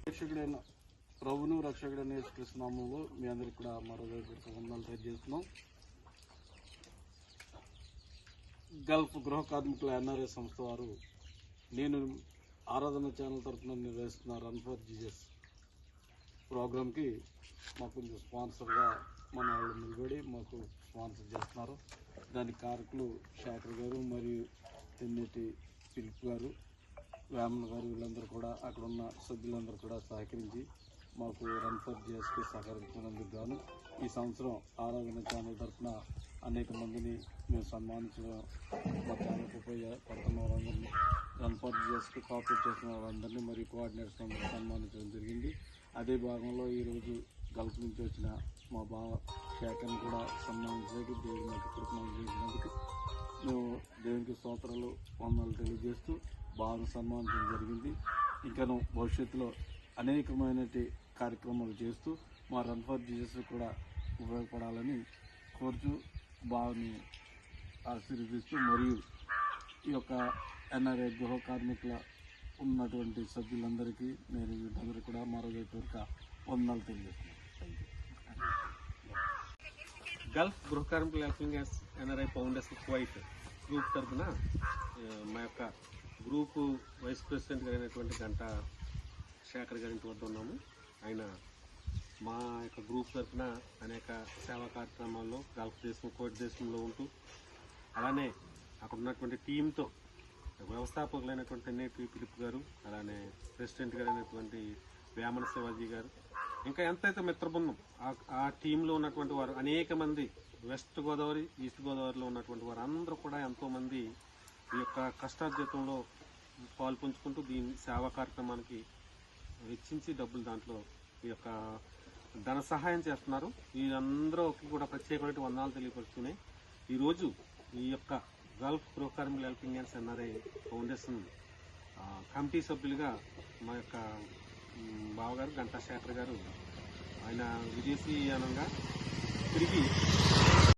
రక్షకుడైన ప్రభును రక్షకుడైన యేసుక్రీస్తు నామములో మీ అందరికీ కూడా మరోవైపు వందనాలు తెలియజేస్తున్నాం. గల్ఫ్ గృహ కార్మికుల ఎన్ఆర్ఐ సంస్థ వారు నేను ఆరాధన ఛానల్ తరఫున నిర్వహిస్తున్న రన్ ఫర్ జీసస్ ప్రోగ్రాంకి మాకు కొంచెం స్పాన్సర్గా మన వాళ్ళు నిలబడి మాకు స్పాన్సర్ చేస్తున్నారు. దానికి కారకులు శేఖర్ గారు మరియు తెన్నేటి ఫిలిప్ గారు, వేమన్ గారు, వీళ్ళందరూ కూడా అక్కడ ఉన్న సభ్యులందరూ కూడా సహకరించి మాకు రన్ ఫర్ జీసస్కి సహకరించినందుకు గాను ఈ సంవత్సరం ఆరాధన ఛానల్ తరఫున అనేక మందిని మేము సన్మానించడం, మా ఛానల్కి ఉపయోగపడుతున్న వాళ్ళందరినీ, రన్ ఫర్ జీసస్కి కోఆపరేట్ చేసిన వాళ్ళందరినీ మరియు కోఆర్డినేటర్స్ అందరినీ సన్మానించడం జరిగింది. అదే భాగంలో ఈరోజు గల్ఫ్ నుంచి వచ్చిన మా బావ శేఖర్ని కూడా సన్మానించడానికి దేవుడి మాకు కృపణం చేసినందుకు మేము దేవునికి స్తోత్రాలు వందనాలు తెలియజేస్తూ బాగా సన్మానించడం జరిగింది. ఇంకను భవిష్యత్తులో అనేకమైన కార్యక్రమాలు చేస్తూ మా రన్ ఫర్ జీసస్ కూడా ఉపయోగపడాలని కోరుచు బాగుని ఆశీర్వదిస్తూ మరియు ఈ యొక్క ఎన్ఆర్ఐ గృహ కార్మికుల ఉన్నటువంటి సభ్యులందరికీ నేను వీళ్ళందరూ కూడా మరోవైపు వందనాలు తెలియజేస్తున్నాను. గల్ఫ్ గృహ కార్మికుల helping NRI foundation Kuwait group తరఫున మా యొక్క గ్రూపు వైస్ ప్రెసిడెంట్ గారైనటువంటి గంటా శేఖర్ గారి ఇంటి వద్ద ఉన్నాము. ఆయన మా యొక్క గ్రూప్ తరఫున అనేక సేవా కార్యక్రమాల్లో గల్ఫ్ దేశం, కువైట్ దేశంలో ఉంటూ అలానే అక్కడ ఉన్నటువంటి టీంతో వ్యవస్థాపకులైనటువంటి తెన్నేటి ఫిలిప్ గారు, అలానే ప్రెసిడెంట్ గారైనటువంటి వేమన శివాజీ గారు, ఇంకా ఎంతైతే మిత్ర బృందం ఆ టీంలో ఉన్నటువంటి వారు అనేక మంది, వెస్ట్ గోదావరి, ఈస్ట్ గోదావరిలో ఉన్నటువంటి వారు అందరూ కూడా ఎంతోమంది ఈ యొక్క కష్టార్జితంలో పాల్పంచుకుంటూ దీని సేవా కార్యక్రమానికి వెచ్చించి డబ్బులు దాంట్లో ఈ యొక్క ధన సహాయం చేస్తున్నారు. వీరందరూకి కూడా ప్రత్యేకమైన వందనాలు తెలియపరుస్తున్నాయి. ఈరోజు ఈ యొక్క గల్ఫ్ గృహ కార్మికుల helping hands NRI foundation committee సభ్యులుగా మా యొక్క బావగారు గంటా శేఖర్ గారు, ఆయన విదేశీయానంగా తిరిగి